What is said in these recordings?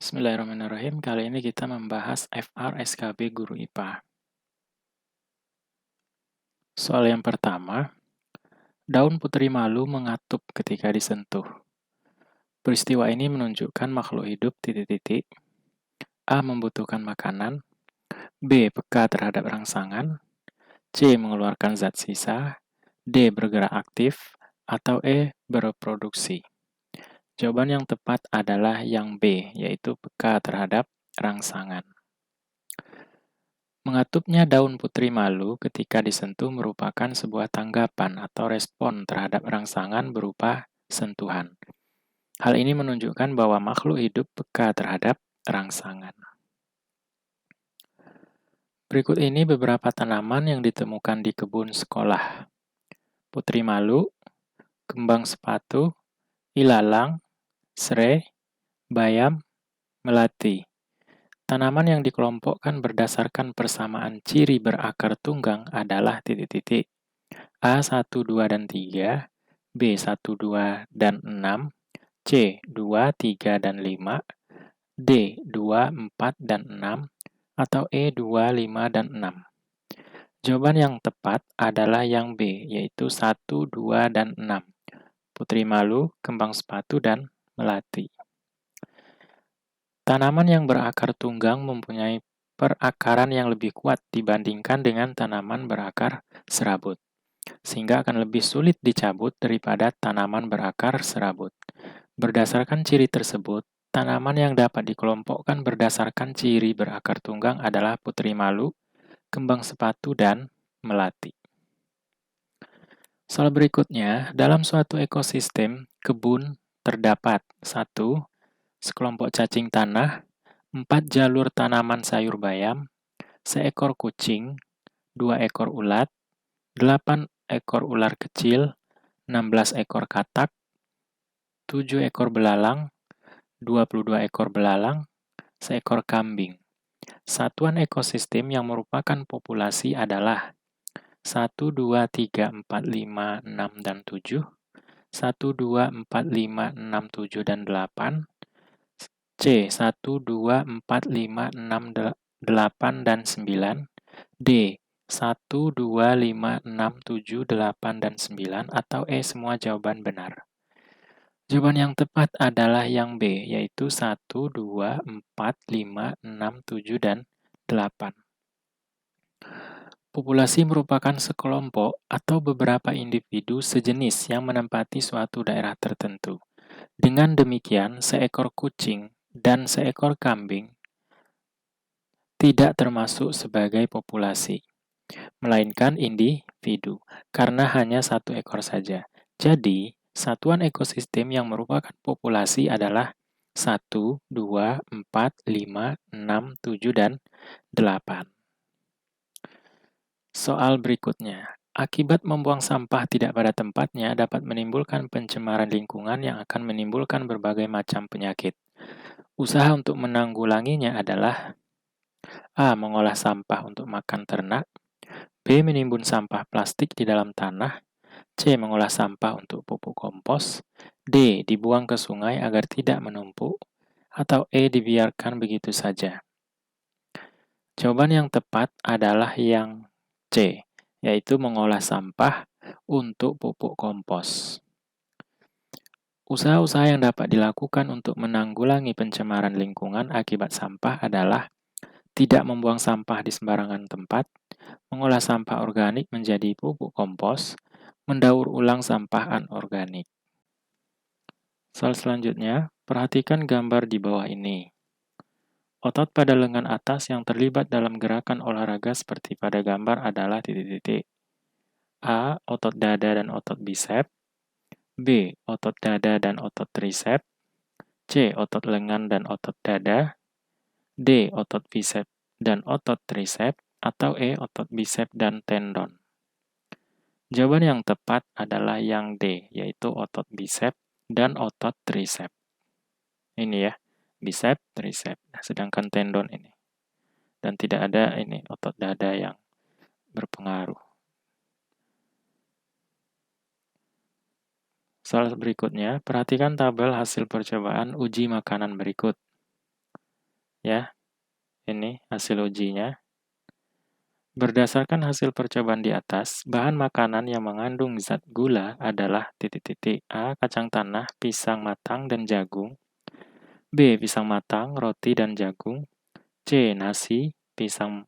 Bismillahirrahmanirrahim. Kali ini kita membahas FR SKB Guru IPA. Soal yang pertama, daun putri malu mengatup ketika disentuh. Peristiwa ini menunjukkan makhluk hidup titik-titik. A. Membutuhkan makanan. B. Peka terhadap rangsangan. C. Mengeluarkan zat sisa. D. Bergerak aktif. Atau E. Berreproduksi. Jawaban yang tepat adalah yang B, yaitu peka terhadap rangsangan. Mengatupnya daun putri malu ketika disentuh merupakan sebuah tanggapan atau respon terhadap rangsangan berupa sentuhan. Hal ini menunjukkan bahwa makhluk hidup peka terhadap rangsangan. Berikut ini beberapa tanaman yang ditemukan di kebun sekolah. Putri malu, kembang sepatu, ilalang, serai, bayam, melati. Tanaman yang dikelompokkan berdasarkan persamaan ciri berakar tunggang adalah titik-titik. A 1, 2, dan 3, B 1, 2, dan 6, C 2, 3, dan 5, D 2, 4, dan 6, atau E 2, 5, dan 6. Jawaban yang tepat adalah yang B, yaitu 1, 2, dan 6. Putri malu, kembang sepatu, dan melati. Tanaman yang berakar tunggang mempunyai perakaran yang lebih kuat dibandingkan dengan tanaman berakar serabut, sehingga akan lebih sulit dicabut daripada tanaman berakar serabut. Berdasarkan ciri tersebut, tanaman yang dapat dikelompokkan berdasarkan ciri berakar tunggang adalah putri malu, kembang sepatu, dan melati. Soal berikutnya, dalam suatu ekosistem, kebun terdapat 1. Sekelompok cacing tanah, 4 jalur tanaman sayur bayam, seekor kucing, 2 ekor ulat, 8 ekor ular kecil, 16 ekor katak, 7 ekor belalang, 22 ekor belalang, seekor kambing. Satuan ekosistem yang merupakan populasi adalah 1, 2, 3, 4, 5, 6, dan 7, 1, 2, 4, 5, 6, 7, dan 8, C. 1, 2, 4, 5, 6, 8, dan 9. D. 1, 2, 5, 6, 7, 8, dan 9. Atau E. Semua jawaban benar. Jawaban yang tepat adalah yang B, yaitu 1, 2, 4, 5, 6, 7, dan 8. Populasi merupakan sekelompok atau beberapa individu sejenis yang menempati suatu daerah tertentu. Dengan demikian, seekor kucing dan seekor kambing tidak termasuk sebagai populasi, melainkan individu, karena hanya satu ekor saja. Jadi, satuan ekosistem yang merupakan populasi adalah 1, 2, 4, 5, 6, 7, dan 8. Soal berikutnya. Akibat membuang sampah tidak pada tempatnya dapat menimbulkan pencemaran lingkungan yang akan menimbulkan berbagai macam penyakit. Usaha untuk menanggulanginya adalah A. Mengolah sampah untuk makan ternak. B. Menimbun sampah plastik di dalam tanah. C. Mengolah sampah untuk pupuk kompos. D. Dibuang ke sungai agar tidak menumpuk. Atau E. Dibiarkan begitu saja. Jawaban yang tepat adalah yang C, yaitu mengolah sampah untuk pupuk kompos. Usaha-usaha yang dapat dilakukan untuk menanggulangi pencemaran lingkungan akibat sampah adalah tidak membuang sampah di sembarangan tempat, mengolah sampah organik menjadi pupuk kompos, mendaur ulang sampah anorganik. Soal selanjutnya, perhatikan gambar di bawah ini. Otot pada lengan atas yang terlibat dalam gerakan olahraga seperti pada gambar adalah titik-titik. A. Otot dada dan otot bisep. B. Otot dada dan otot trisep. C. Otot lengan dan otot dada. D. Otot bisep dan otot trisep. Atau E. Otot bisep dan tendon. Jawaban yang tepat adalah yang D, yaitu otot bisep dan otot trisep. Ini ya, bisep, trisep. Sedangkan tendon ini. Dan tidak ada ini otot dada yang berpengaruh. Soal berikutnya, perhatikan tabel hasil percobaan uji makanan berikut. Ya, ini hasil ujinya. Berdasarkan hasil percobaan di atas, bahan makanan yang mengandung zat gula adalah titik-titik A. Kacang tanah, pisang matang, dan jagung. B. Pisang matang, roti, dan jagung. C. Nasi, pisang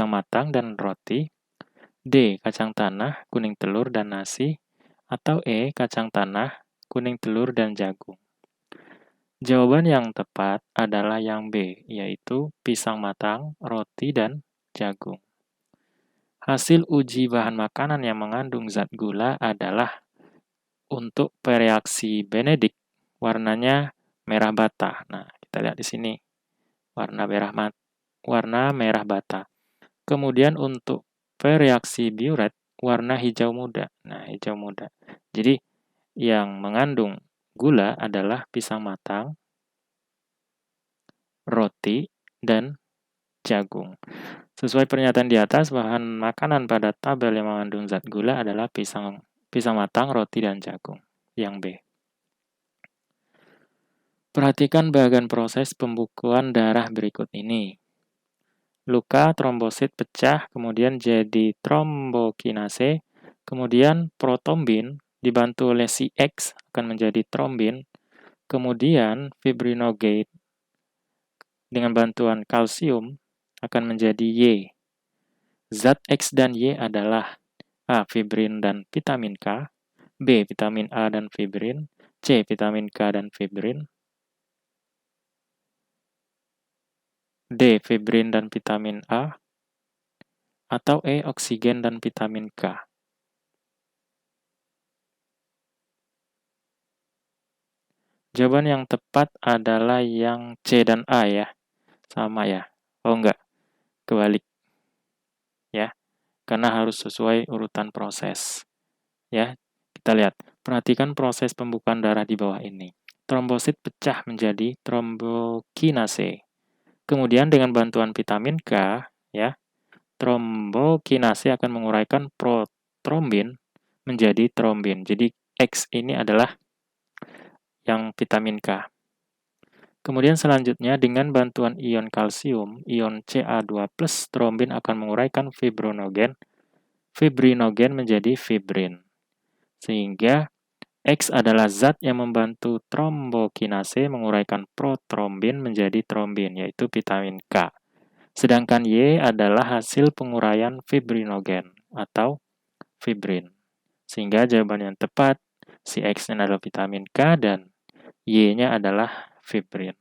matang, dan roti. D. Kacang tanah, kuning telur, dan nasi. Atau E. Kacang tanah, kuning telur, dan jagung. Jawaban yang tepat adalah yang B, yaitu pisang matang, roti, dan jagung. Hasil uji bahan makanan yang mengandung zat gula adalah untuk reaksi Benedict, warnanya merah bata. Nah, kita lihat di sini, warna merah bata. Kemudian untuk reaksi Biuret, warna hijau muda. Nah, hijau muda. Jadi, yang mengandung gula adalah pisang matang, roti, dan jagung. Sesuai pernyataan di atas, bahan makanan pada tabel yang mengandung zat gula adalah pisang matang, roti, dan jagung. Yang B. Perhatikan bagian proses pembukuan darah berikut ini. Luka trombosit pecah, kemudian jadi trombokinase, kemudian protombin dibantu oleh CX akan menjadi trombin, kemudian fibrinogen dengan bantuan kalsium akan menjadi Y. Zat X dan Y adalah A. Fibrin dan vitamin K, B. Vitamin A dan fibrin, C. Vitamin K dan fibrin, D. Fibrin dan vitamin A, atau E. Oksigen dan vitamin K. Jawaban yang tepat adalah yang C dan A ya. Sama ya. Oh enggak, kebalik. Ya, karena harus sesuai urutan proses. Ya, kita lihat. Perhatikan proses pembukaan darah di bawah ini. Trombosit pecah menjadi trombokinase. Kemudian dengan bantuan vitamin K, ya, trombokinase akan menguraikan protrombin menjadi trombin. Jadi X ini adalah yang vitamin K. Kemudian selanjutnya dengan bantuan ion kalsium, ion Ca2+, trombin akan menguraikan fibrinogen menjadi fibrin. Sehingga X adalah zat yang membantu trombokinase menguraikan protrombin menjadi trombin, yaitu vitamin K. Sedangkan Y adalah hasil penguraian fibrinogen atau fibrin. Sehingga jawaban yang tepat, si X-nya adalah vitamin K dan Y-nya adalah fibrin.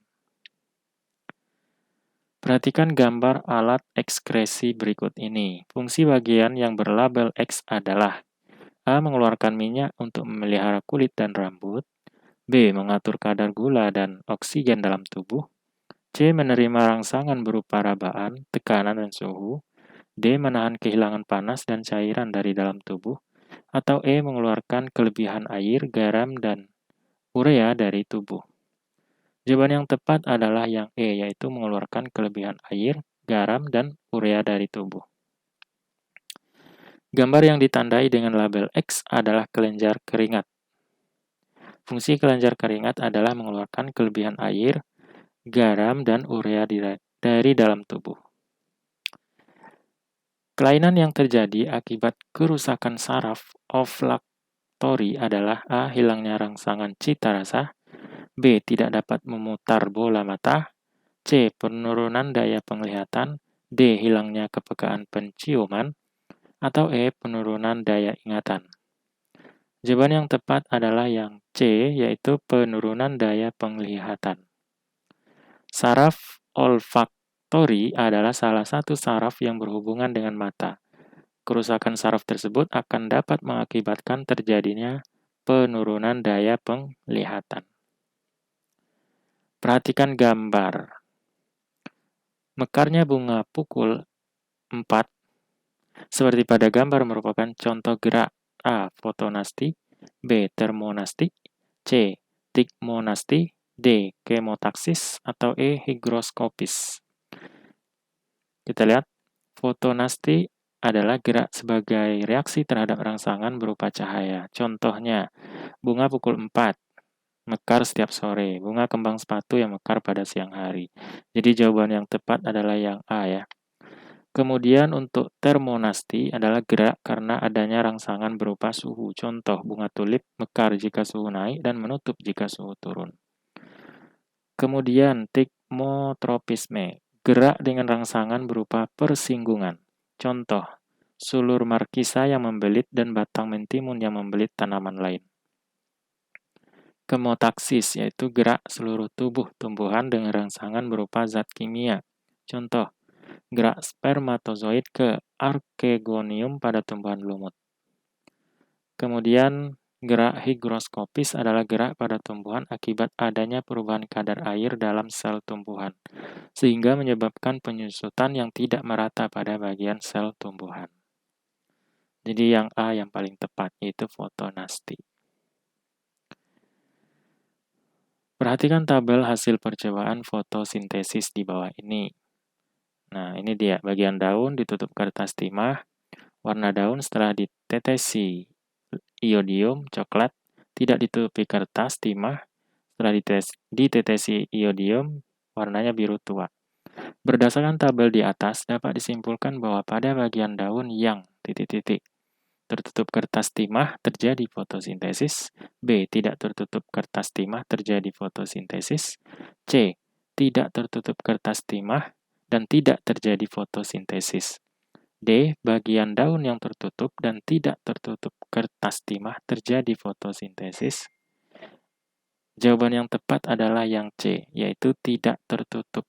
Perhatikan gambar alat ekskresi berikut ini. Fungsi bagian yang berlabel X adalah A. Mengeluarkan minyak untuk memelihara kulit dan rambut. B. Mengatur kadar gula dan oksigen dalam tubuh. C. Menerima rangsangan berupa rabaan, tekanan, dan suhu. D. Menahan kehilangan panas dan cairan dari dalam tubuh. Atau E. Mengeluarkan kelebihan air, garam, dan urea dari tubuh. Jawaban yang tepat adalah yang E, yaitu mengeluarkan kelebihan air, garam, dan urea dari tubuh. Gambar yang ditandai dengan label X adalah kelenjar keringat. Fungsi kelenjar keringat adalah mengeluarkan kelebihan air, garam, dan urea dari dalam tubuh. Kelainan yang terjadi akibat kerusakan saraf olfaktori adalah A. Hilangnya rangsangan cita rasa, B. Tidak dapat memutar bola mata, C. Penurunan daya penglihatan, D. Hilangnya kepekaan penciuman, atau E. Penurunan daya ingatan. Jawaban yang tepat adalah yang C, yaitu penurunan daya penglihatan. Saraf olfaktori adalah salah satu saraf yang berhubungan dengan mata. Kerusakan saraf tersebut akan dapat mengakibatkan terjadinya penurunan daya penglihatan. Perhatikan gambar. Mekarnya bunga pukul 4, seperti pada gambar merupakan contoh gerak A. Fotonasti, B. Termonasti, C. Tigmonasti, D. Kemotaksis, atau E. Higroskopis. Kita lihat, fotonasti adalah gerak sebagai reaksi terhadap rangsangan berupa cahaya. Contohnya, bunga pukul 4. mekar setiap sore. Bunga kembang sepatu yang mekar pada siang hari. Jadi jawaban yang tepat adalah yang A ya. Kemudian untuk termonasti adalah gerak karena adanya rangsangan berupa suhu. Contoh, bunga tulip mekar jika suhu naik dan menutup jika suhu turun. Kemudian tikmotropisme, gerak dengan rangsangan berupa persinggungan. Contoh, sulur markisa yang membelit dan batang mentimun yang membelit tanaman lain. Kemotaksis, yaitu gerak seluruh tubuh tumbuhan dengan rangsangan berupa zat kimia. Contoh, gerak spermatozoid ke archegonium pada tumbuhan lumut. Kemudian, gerak higroskopis adalah gerak pada tumbuhan akibat adanya perubahan kadar air dalam sel tumbuhan, sehingga menyebabkan penyusutan yang tidak merata pada bagian sel tumbuhan. Jadi yang A yang paling tepat, yaitu fotonasti. Perhatikan tabel hasil percobaan fotosintesis di bawah ini. Nah, ini dia, bagian daun ditutup kertas timah, warna daun setelah ditetesi iodium coklat, tidak ditutupi kertas timah, setelah ditetesi iodium, warnanya biru tua. Berdasarkan tabel di atas, dapat disimpulkan bahwa pada bagian daun yang titik-titik tertutup kertas timah terjadi fotosintesis, B. Tidak tertutup kertas timah terjadi fotosintesis, C. Tidak tertutup kertas timah dan tidak terjadi fotosintesis. D. Bagian daun yang tertutup dan tidak tertutup kertas timah terjadi fotosintesis. Jawaban yang tepat adalah yang C, yaitu tidak tertutup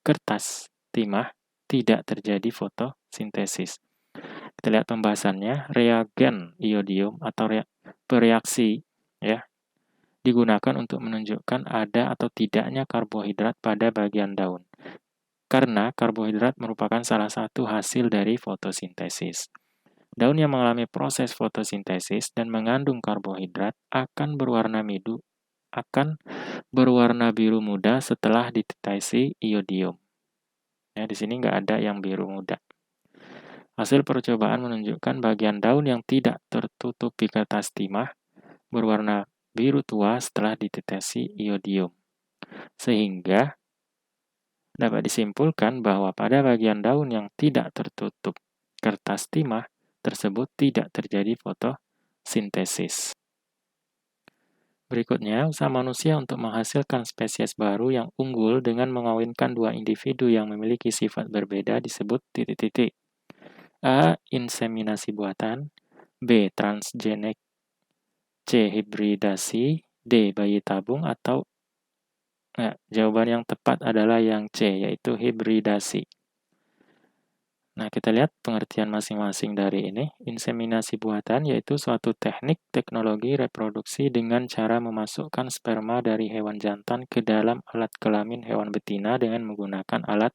kertas timah tidak terjadi fotosintesis. Kita lihat pembahasannya, reagen iodium atau bereaksi ya digunakan untuk menunjukkan ada atau tidaknya karbohidrat pada bagian daun. Karena karbohidrat merupakan salah satu hasil dari fotosintesis. Daun yang mengalami proses fotosintesis dan mengandung karbohidrat akan berwarna biru muda setelah ditetesi iodium. Ya, di sini nggak ada yang biru muda. Hasil percobaan menunjukkan bagian daun yang tidak tertutupi kertas timah berwarna biru tua setelah ditetesi iodium. Sehingga dapat disimpulkan bahwa pada bagian daun yang tidak tertutup kertas timah tersebut tidak terjadi fotosintesis. Berikutnya, usaha manusia untuk menghasilkan spesies baru yang unggul dengan mengawinkan dua individu yang memiliki sifat berbeda disebut titik-titik. A. Inseminasi buatan, B. Transgenik, C. Hibridasi, D. Bayi tabung atau jawaban yang tepat adalah yang C, yaitu hibridasi. Nah, kita lihat pengertian masing-masing dari ini. Inseminasi buatan yaitu suatu teknik teknologi reproduksi dengan cara memasukkan sperma dari hewan jantan ke dalam alat kelamin hewan betina dengan menggunakan alat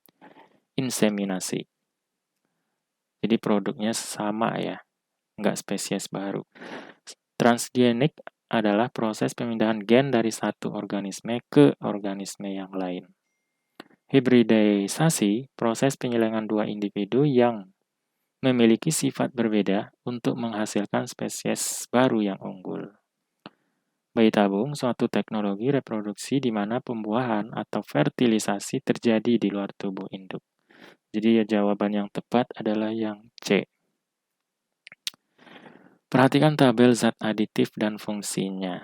inseminasi. Jadi produknya sama ya, nggak spesies baru. Transgenik adalah proses pemindahan gen dari satu organisme ke organisme yang lain. Hibridisasi, proses penyelenggan dua individu yang memiliki sifat berbeda untuk menghasilkan spesies baru yang unggul. Bayi tabung, suatu teknologi reproduksi di mana pembuahan atau fertilisasi terjadi di luar tubuh induk. Jadi jawaban yang tepat adalah yang C. Perhatikan tabel zat aditif dan fungsinya.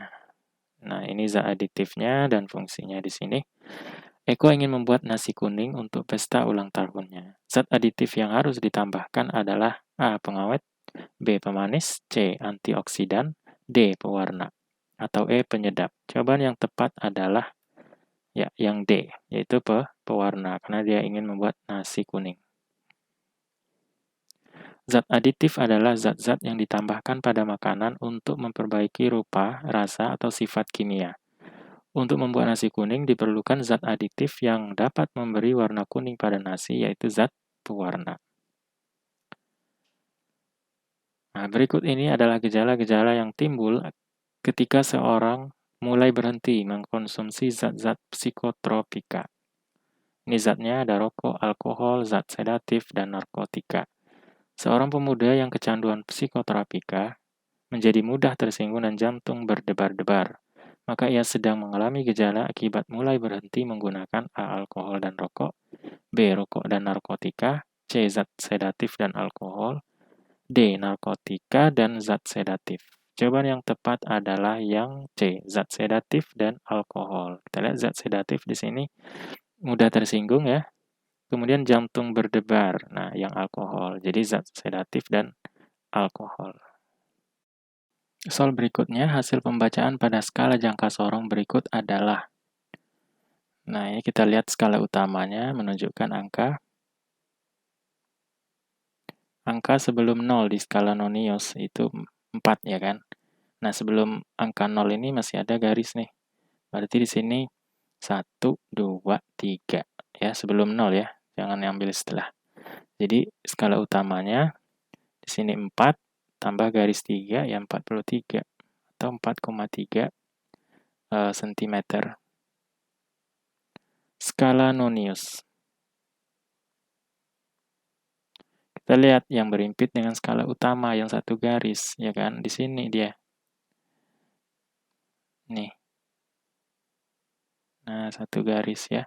Nah, ini zat aditifnya dan fungsinya di sini. Eko ingin membuat nasi kuning untuk pesta ulang tahunnya. Zat aditif yang harus ditambahkan adalah A. Pengawet, B. Pemanis, C. Antioksidan, D. Pewarna, atau E. Penyedap. Jawaban yang tepat adalah yang D, yaitu pewarna, karena dia ingin membuat nasi kuning. Zat aditif adalah zat-zat yang ditambahkan pada makanan untuk memperbaiki rupa, rasa, atau sifat kimia. Untuk membuat nasi kuning diperlukan zat aditif yang dapat memberi warna kuning pada nasi, yaitu zat pewarna. Nah, berikut ini adalah gejala-gejala yang timbul ketika seorang mulai berhenti mengkonsumsi zat-zat psikotropika. Ini zatnya ada rokok, alkohol, zat sedatif, dan narkotika. Seorang pemuda yang kecanduan psikotropika menjadi mudah tersinggung dan jantung berdebar-debar. maka ia sedang mengalami gejala akibat mulai berhenti menggunakan A. Alkohol dan rokok, B. Rokok dan narkotika, C. Zat sedatif dan alkohol, D. Narkotika dan zat sedatif. Jawaban yang tepat adalah yang C. Zat sedatif dan alkohol. Kita lihat zat sedatif di sini mudah tersinggung ya. Kemudian jantung berdebar. Nah, yang alkohol. Jadi zat sedatif dan alkohol. Soal berikutnya, hasil pembacaan pada skala jangka sorong berikut adalah. Nah, ini kita lihat skala utamanya menunjukkan angka. Angka sebelum 0 di skala Nonius itu 4 ya kan. Nah, sebelum angka 0 ini masih ada garis nih. Berarti di sini 1, 2, 3. Ya, sebelum 0 ya. Jangan ambil setelah. Jadi, skala utamanya di sini 4 tambah garis 3 ya 43 atau 4,3 cm. Skala Nonius. Kita lihat yang berimpit dengan skala utama yang satu garis, ya kan? Di sini dia. Nih. Nah, satu garis ya.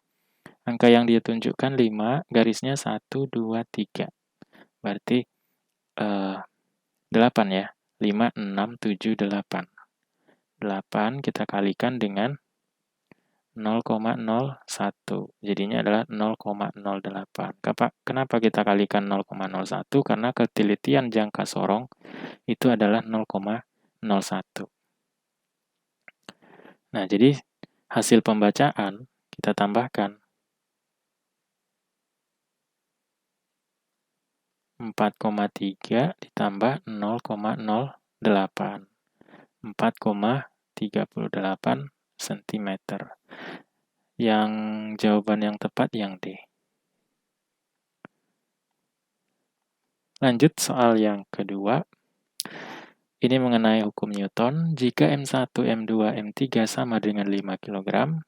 Angka yang dia tunjukkan 5, garisnya 1, 2, 3. Berarti 8 ya. 5, 6, 7, 8. 8 kita kalikan dengan 0,01. Jadinya adalah 0,08. Kenapa kita kalikan 0,01? Karena ketelitian jangka sorong itu adalah 0,01. Nah, jadi hasil pembacaan kita tambahkan 4,3 ditambah 0,08. 4,38 cm. Yang jawaban yang tepat yang D. Lanjut soal yang kedua. Ini mengenai hukum Newton. Jika M1, M2, M3 sama dengan 5 kg,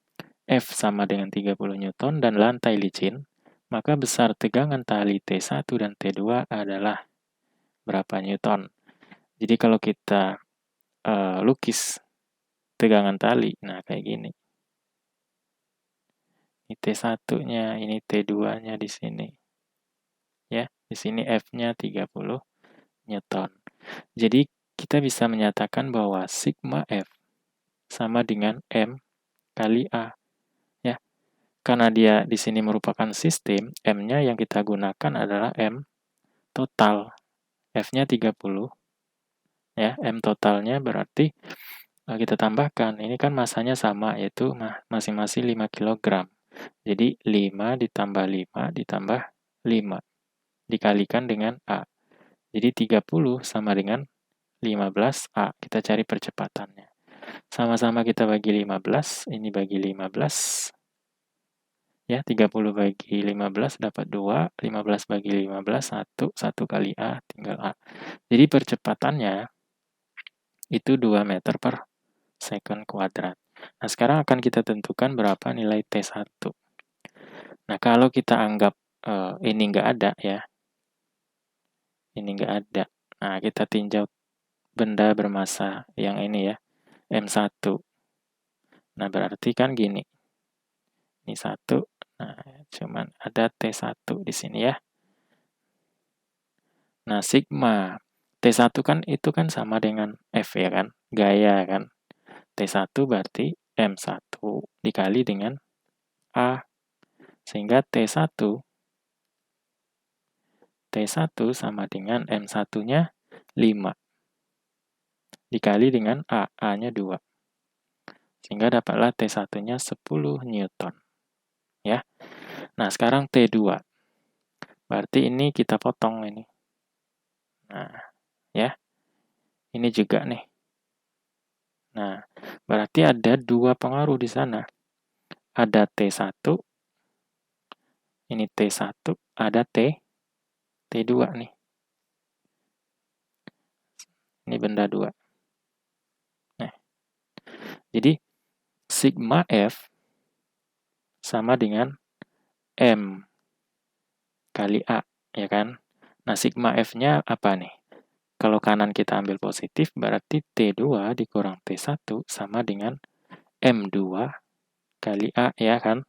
F sama dengan 30 Newton, dan lantai licin, maka besar tegangan tali T1 dan T2 adalah berapa Newton? Jadi kalau kita lukis tegangan tali, nah kayak gini. Ini T1-nya, ini T2-nya di sini. Ya, di sini F-nya 30 Newton. Jadi kita bisa menyatakan bahwa sigma F sama dengan M kali A. Ya, karena dia di sini merupakan sistem, M-nya yang kita gunakan adalah M total. F-nya 30. Ya, M totalnya berarti kita tambahkan. Ini kan masanya sama, yaitu masing-masing 5 kg. Jadi 5 ditambah 5 ditambah 5 dikalikan dengan A. Jadi 30 sama dengan 15A. Kita cari percepatannya. Sama-sama kita bagi 15, ini bagi 15. Ya, 30 bagi 15 dapat 2, 15 bagi 15, 1 kali A, tinggal A. Jadi percepatannya itu 2 meter per second kuadrat. Nah, sekarang akan kita tentukan berapa nilai T1. Nah, kalau kita anggap ini nggak ada ya, ini nggak ada. Nah, kita tinjau benda bermasa yang ini ya, M1. Nah, berarti kan gini. Ini 1, nah, cuman ada T1 di sini ya. Nah, sigma T1 kan itu kan sama dengan F ya kan, gaya kan. T1 berarti M1 dikali dengan A. Sehingga T1 sama dengan M1-nya 5. Dikali dengan A. A-nya 2. Sehingga dapatlah T1-nya 10 Newton. Ya. Nah, sekarang T2. Berarti ini kita potong ini. Nah, ya. Ini juga nih. Nah, berarti ada 2 pengaruh di sana. Ada T1, ini T1, ada T2 nih. Ini benda 2. Nah, jadi sigma F sama dengan M kali A, ya kan? Nah, sigma F-nya apa nih? Kalau kanan kita ambil positif, berarti T2 dikurang T1 sama dengan M2 kali A, ya kan?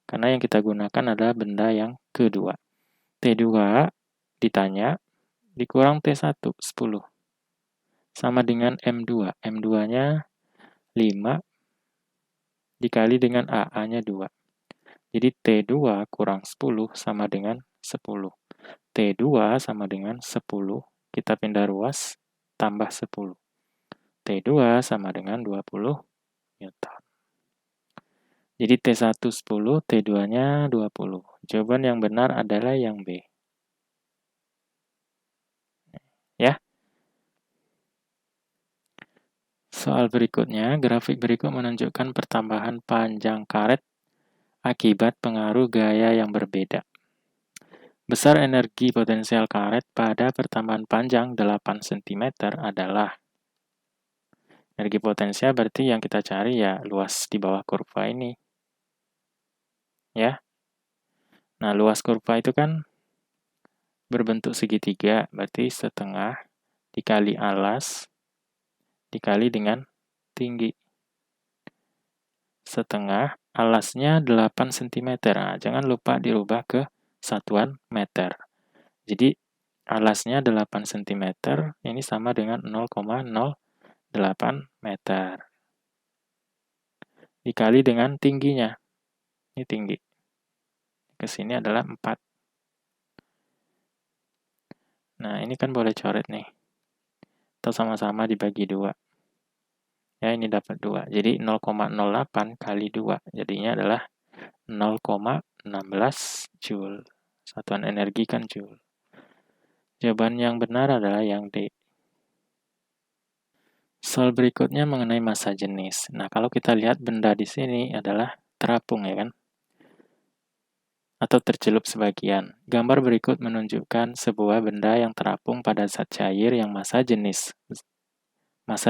Karena yang kita gunakan adalah benda yang kedua. T2 ditanya, dikurang T1, 10. Sama dengan M2. M2-nya 5 dikali dengan A. A-nya 2. Jadi T2 kurang 10 sama dengan 10. T2 sama dengan 10. Kita pindah ruas, tambah 10. T2 sama dengan 20 Newton. Jadi T1 10, T2-nya 20. Jawaban yang benar adalah yang B. Ya. Soal berikutnya, grafik berikut menunjukkan pertambahan panjang karet akibat pengaruh gaya yang berbeda. Besar energi potensial karet pada pertambahan panjang 8 cm adalah energi potensial berarti yang kita cari ya luas di bawah kurva ini. Ya. Nah, luas kurva itu kan berbentuk segitiga, berarti setengah dikali alas dikali dengan tinggi. Setengah, alasnya 8 cm. Nah, jangan lupa dirubah ke satuan meter. Jadi, alasnya 8 cm, ini sama dengan 0,08 meter. Dikali dengan tingginya. Ini tinggi. Ke sini adalah 4. Nah, ini kan boleh coret nih. Atau sama-sama dibagi 2. Ya, ini dapat 2. Jadi 0,08 kali 2. Jadinya adalah 0,16 Joule. Satuan energi kan Joule. Jawaban yang benar adalah yang D. Soal berikutnya mengenai massa jenis. Nah, kalau kita lihat benda di sini adalah terapung, ya kan? Atau tercelup sebagian. Gambar berikut menunjukkan sebuah benda yang terapung pada zat cair yang massa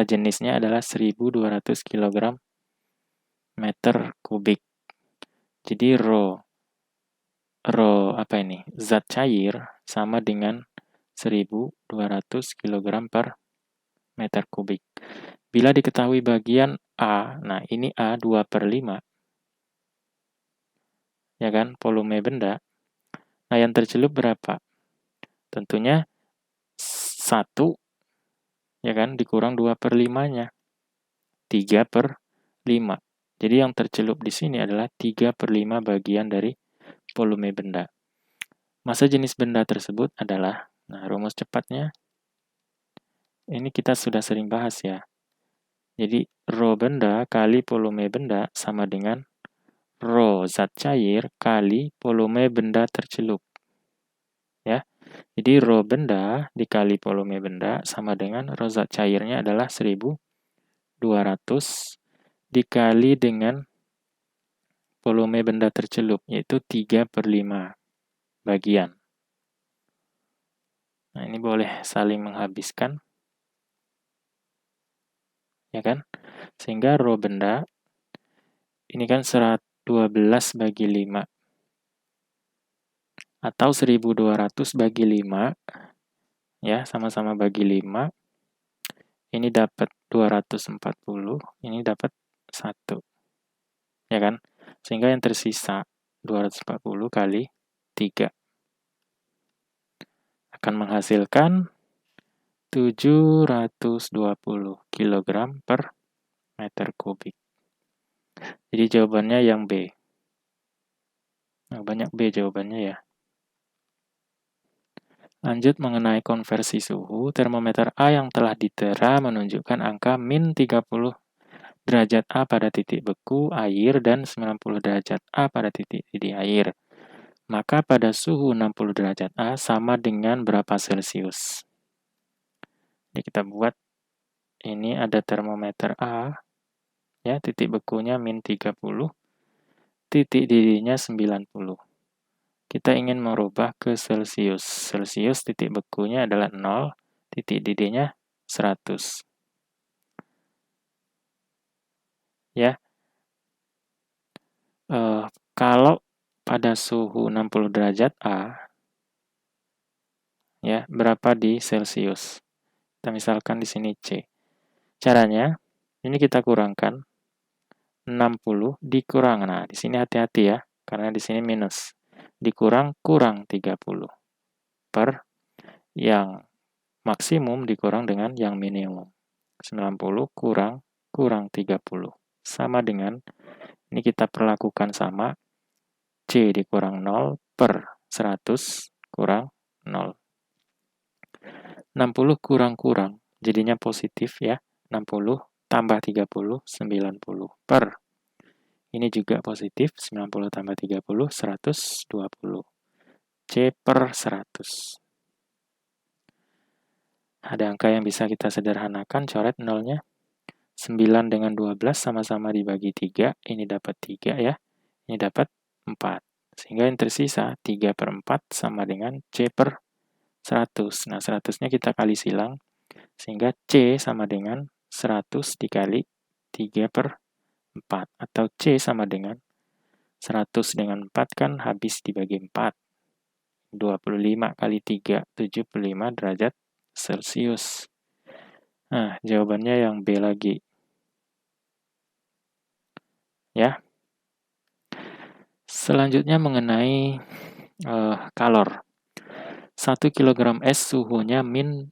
jenisnya adalah 1200 kg meter kubik. Jadi apa ini? Zat cair sama dengan 1200 kg per meter kubik. Bila diketahui bagian A, nah ini A 2/5, ya kan, volume benda. Nah, yang tercelup berapa? Tentunya 1, ya kan, dikurang 2/5-nya. 3/5. Jadi yang tercelup di sini adalah 3/5 bagian dari volume benda. Massa jenis benda tersebut adalah, nah rumus cepatnya, ini kita sudah sering bahas ya. Jadi, rho benda kali volume benda sama dengan rho zat cair kali volume benda tercelup. Ya. Jadi, rho benda dikali volume benda sama dengan rho zat cairnya adalah 1200 dikali dengan volume benda tercelup, yaitu 3/5 bagian. Nah, ini boleh saling menghabiskan. Ya kan? Sehingga rho benda ini kan 12 bagi 5 atau 1200 bagi 5, ya, sama-sama bagi 5. Ini dapat 240, ini dapat 1. Ya kan? Sehingga yang tersisa 240 kali 3 akan menghasilkan 720 kg per meter kubik. Jadi jawabannya yang B. Nah, banyak B jawabannya ya. Lanjut mengenai konversi suhu, termometer A yang telah ditera menunjukkan angka min 30 derajat A pada titik beku air dan 90 derajat A pada titik didih air. Maka pada suhu 60 derajat A sama dengan berapa Celcius? Jadi kita buat, ini ada termometer A, ya, titik bekunya min 30, titik didihnya 90. Kita ingin merubah ke Celcius. Celcius titik bekunya adalah 0, titik didihnya 100. Ya. Kalau pada suhu 60 derajat A, ya, berapa di Celcius? Kita misalkan di sini C. Caranya, ini kita kurangkan. 60 dikurang. Nah, di sini hati-hati ya, karena di sini minus. Dikurang, kurang 30. Per yang maksimum dikurang dengan yang minimum. 90 kurang 30. Sama dengan, ini kita perlakukan sama, C dikurang 0 per 100 kurang 0. 60 kurang-kurang, jadinya positif ya. 60 tambah 30, 90 per. Ini juga positif, 90 tambah 30, 120. C per 100. Ada angka yang bisa kita sederhanakan, coret nolnya. 9 dengan 12 sama-sama dibagi 3, ini dapat 3 ya. Ini dapat 4. Sehingga yang tersisa 3 per 4 sama dengan C per 100. Nah, 100-nya kita kali silang, sehingga C sama dengan 100 dikali 3 per 4. Atau C sama dengan 100 dengan 4 kan habis dibagi 4. 25 kali 3, 75 derajat Celcius. Nah, jawabannya yang B lagi. Ya. Selanjutnya mengenai kalor. 1 kg es suhunya min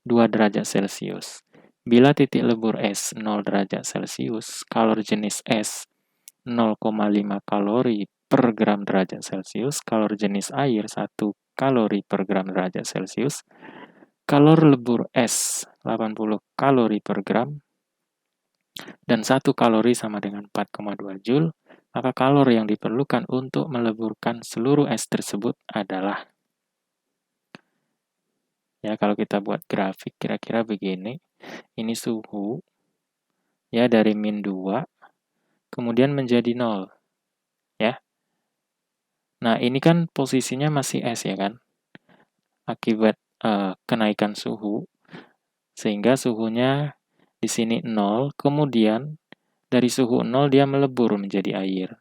2 derajat Celcius. Bila titik lebur es 0 derajat Celcius, kalor jenis es 0,5 kalori per gram derajat Celcius, kalor jenis air 1 kalori per gram derajat Celcius, kalor lebur es 80 kalori per gram, dan 1 kalori sama dengan 4,2 Joule, maka kalor yang diperlukan untuk meleburkan seluruh es tersebut adalah, ya kalau kita buat grafik kira-kira begini, ini suhu, ya dari min 2, kemudian menjadi 0, ya. Nah, ini kan posisinya masih es ya kan, akibat kenaikan suhu, sehingga suhunya di sini 0, kemudian dari suhu 0 dia melebur menjadi air.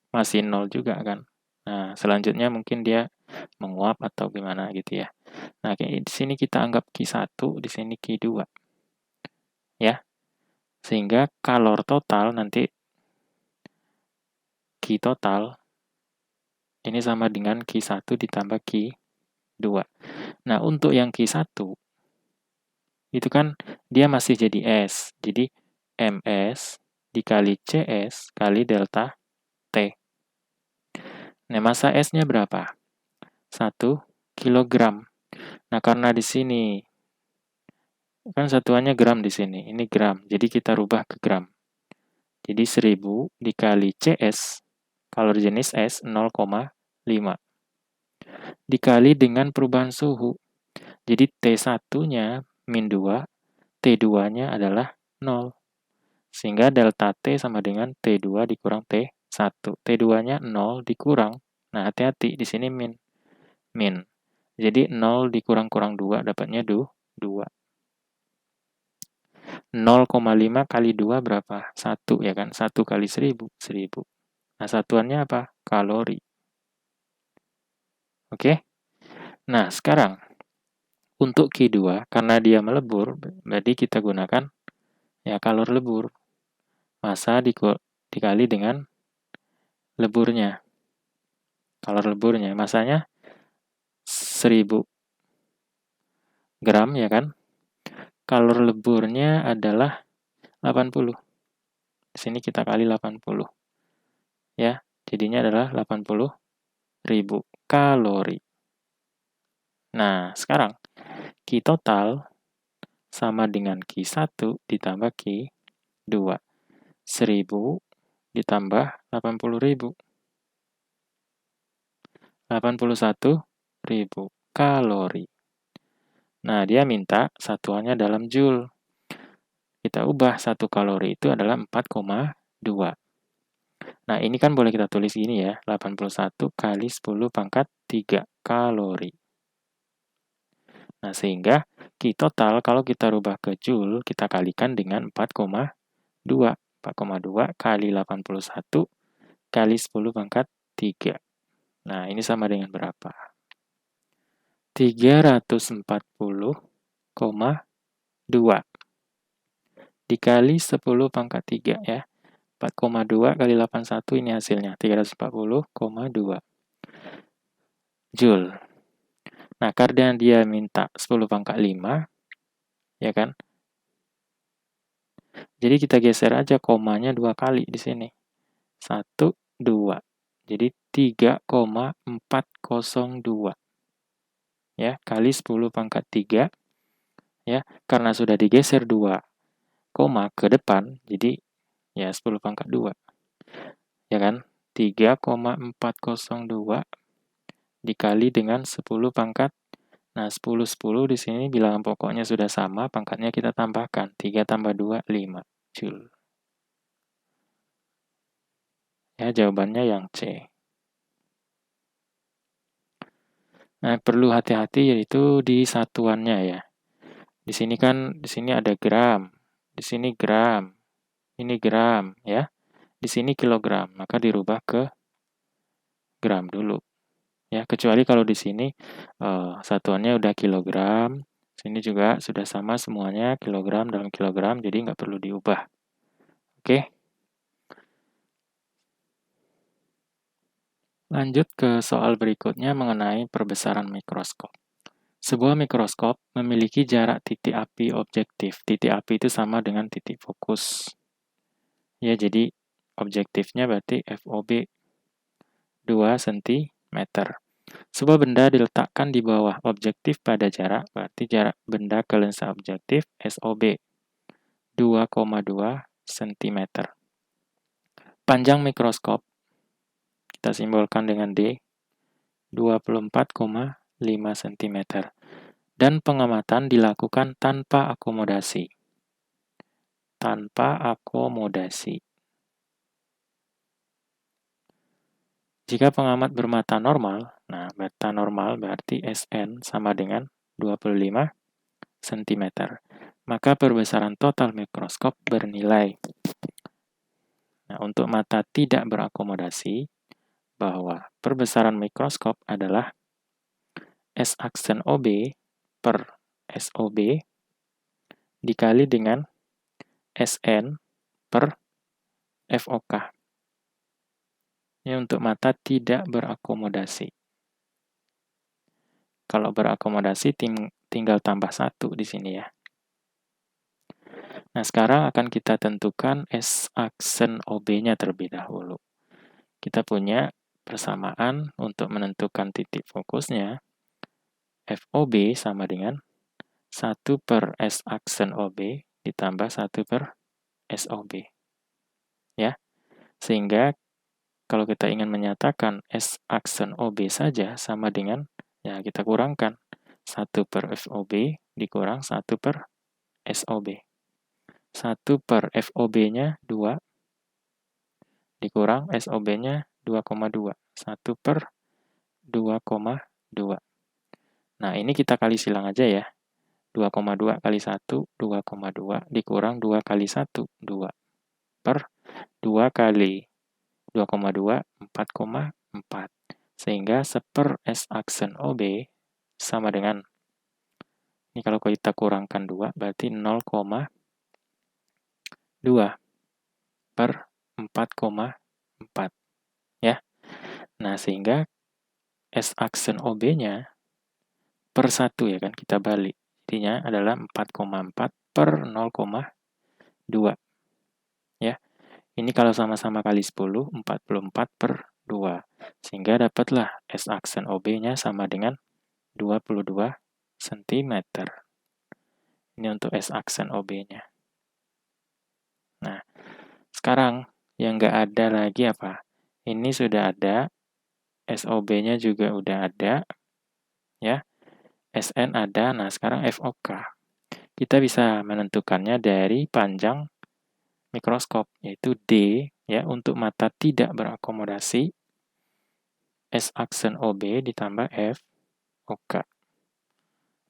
Masih 0 juga kan. Nah, selanjutnya mungkin dia menguap atau gimana gitu ya. Nah, di sini kita anggap Q1, di sini Q2. Ya. Sehingga kalor total nanti Q total ini sama dengan Q1 ditambah Q2. Nah, untuk yang Q1 itu kan dia masih jadi S. Jadi MS dikali CS kali delta T. Nah, massa S-nya berapa? 1 kilogram. Nah, karena di sini kan satuannya gram di sini, ini gram. Jadi kita rubah ke gram. Jadi 1000 dikali CS, kalor jenis S 0,5. Dikali dengan perubahan suhu. Jadi T1-nya min 2, T2-nya adalah 0. Sehingga delta T sama dengan T2 dikurang T1. T2-nya 0 dikurang. Nah, hati-hati, di sini min. Min. Jadi 0 dikurang-kurang 2, dapatnya 2. 0,5 kali 2 berapa? 1 ya kan? 1 kali 1000, 1000. Nah, satuannya apa? Kalori. Oke? Nah, sekarang untuk Q2, karena dia melebur, berarti kita gunakan ya kalor lebur. Massa dikali dengan leburnya. Kalor leburnya, massanya 1000 gram ya kan? Kalor leburnya adalah 80. Di sini kita kali 80. Ya, jadinya adalah 80.000 kalori. Nah, sekarang Q total sama dengan Q1 ditambah Q2. 1000 ditambah 80.000. 81.000 kalori. Nah, dia minta satuannya dalam Joule. Kita ubah 1 kalori itu adalah 4,2. Nah, ini kan boleh kita tulis gini ya, 81 kali 10 pangkat 3 kalori. Nah, sehingga Q total kalau kita rubah ke Joule, kita kalikan dengan 4,2. 4,2 kali 81 kali 10 pangkat 3. Nah, ini sama dengan berapa? 340,2 dikali 10 pangkat 3 ya. 4,2 kali 81 ini hasilnya, 340,2 Joule. Nah, karena dia minta 10 pangkat 5, ya kan? Jadi kita geser aja komanya 2 kali di sini. 1, 2. Jadi 3,402. Ya, kali 10 pangkat 3. Ya, karena sudah digeser 2 koma ke depan, jadi ya 10 pangkat 2. Ya kan? 3,402 dikali dengan 10 pangkat. Nah, 10, 10 di sini bilangan pokoknya sudah sama, pangkatnya kita tambahkan. 3 tambah 2, 5 Joule. Ya, jawabannya yang C. Nah, perlu hati-hati yaitu di satuannya ya. Di sini ada gram, di sini gram, ini gram ya. Di sini kilogram, maka dirubah ke gram dulu. Ya, kecuali kalau di sini satuannya udah kilogram, sini juga sudah sama semuanya kilogram dalam kilogram, jadi nggak perlu diubah. Oke. Lanjut ke soal berikutnya mengenai perbesaran mikroskop. Sebuah mikroskop memiliki jarak titik api objektif. Titik api itu sama dengan titik fokus. Ya, jadi objektifnya berarti FOB 2 cm. Sebuah benda diletakkan di bawah objektif pada jarak, berarti jarak benda ke lensa objektif SOB 2,2 cm. Panjang mikroskop kita simbolkan dengan D, 24,5 cm. Dan pengamatan dilakukan tanpa akomodasi. Tanpa akomodasi. Jika pengamat bermata normal, nah mata normal berarti SN sama dengan 25 cm. Maka perbesaran total mikroskop bernilai. Nah, untuk mata tidak berakomodasi, bahwa perbesaran mikroskop adalah S aksen OB per SOB dikali dengan SN per FOK. Ini untuk mata tidak berakomodasi. Kalau berakomodasi tinggal tambah 1 di sini ya. Nah, sekarang akan kita tentukan S aksen OB-nya terlebih dahulu. Kita punya persamaan untuk menentukan titik fokusnya. FOB sama dengan 1 per S aksen OB ditambah 1 per SOB. Ya, sehingga kalau kita ingin menyatakan S aksen OB saja sama dengan, ya kita kurangkan 1 per FOB dikurang 1 per SOB. 1 per FOB-nya 2, dikurang SOB-nya 2,2. 1 per 2,2. Nah, ini kita kali silang aja ya. 2,2 kali 1, 2,2, dikurang 2 kali 1, 2. Per 2 kali 2,2, 4,4. Sehingga 1 S aksen OB sama dengan, ini kalau kita kurangkan 2, berarti 0,2 per 4,4. Ya. Nah, sehingga S aksen OB-nya per 1 ya kan, kita balik. Jadinya adalah 4,4 per 0,2. Ya. Ini kalau sama-sama kali 10, 44 per 2. Sehingga dapatlah S aksen OB-nya sama dengan 22 cm. Ini untuk S aksen OB-nya. Nah, sekarang yang nggak ada lagi apa? Ini sudah ada, SOB-nya juga udah ada, ya. SN ada, nah sekarang FOK. Kita bisa menentukannya dari panjang mikroskop, yaitu D, ya, untuk mata tidak berakomodasi, S aksen OB ditambah FOK.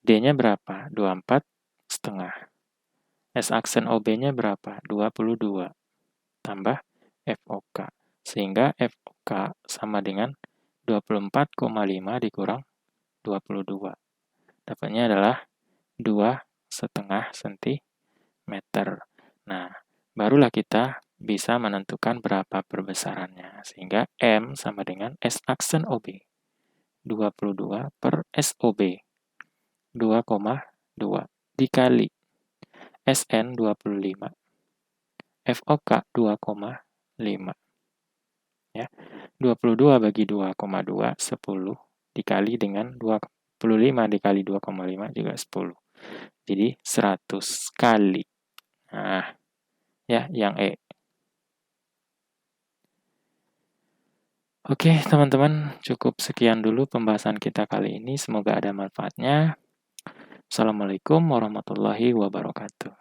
D-nya berapa? 24,5. S aksen OB-nya berapa? 22. Tambah FOK. Sehingga FOK sama dengan 24,5 dikurang 22. Dapatnya adalah 2,5 cm. Nah, barulah kita bisa menentukan berapa perbesarannya. Sehingga M sama dengan S aksen OB. 22 per SOB. 2,2 dikali SN 25. FOK 2,5. Ya. 22 bagi 2,2, 10. Dikali dengan 25 dikali 2,5 juga 10. Jadi 100 kali. Nah, ya yang E. Oke, teman-teman, cukup sekian dulu pembahasan kita kali ini. Semoga ada manfaatnya. Assalamualaikum warahmatullahi wabarakatuh.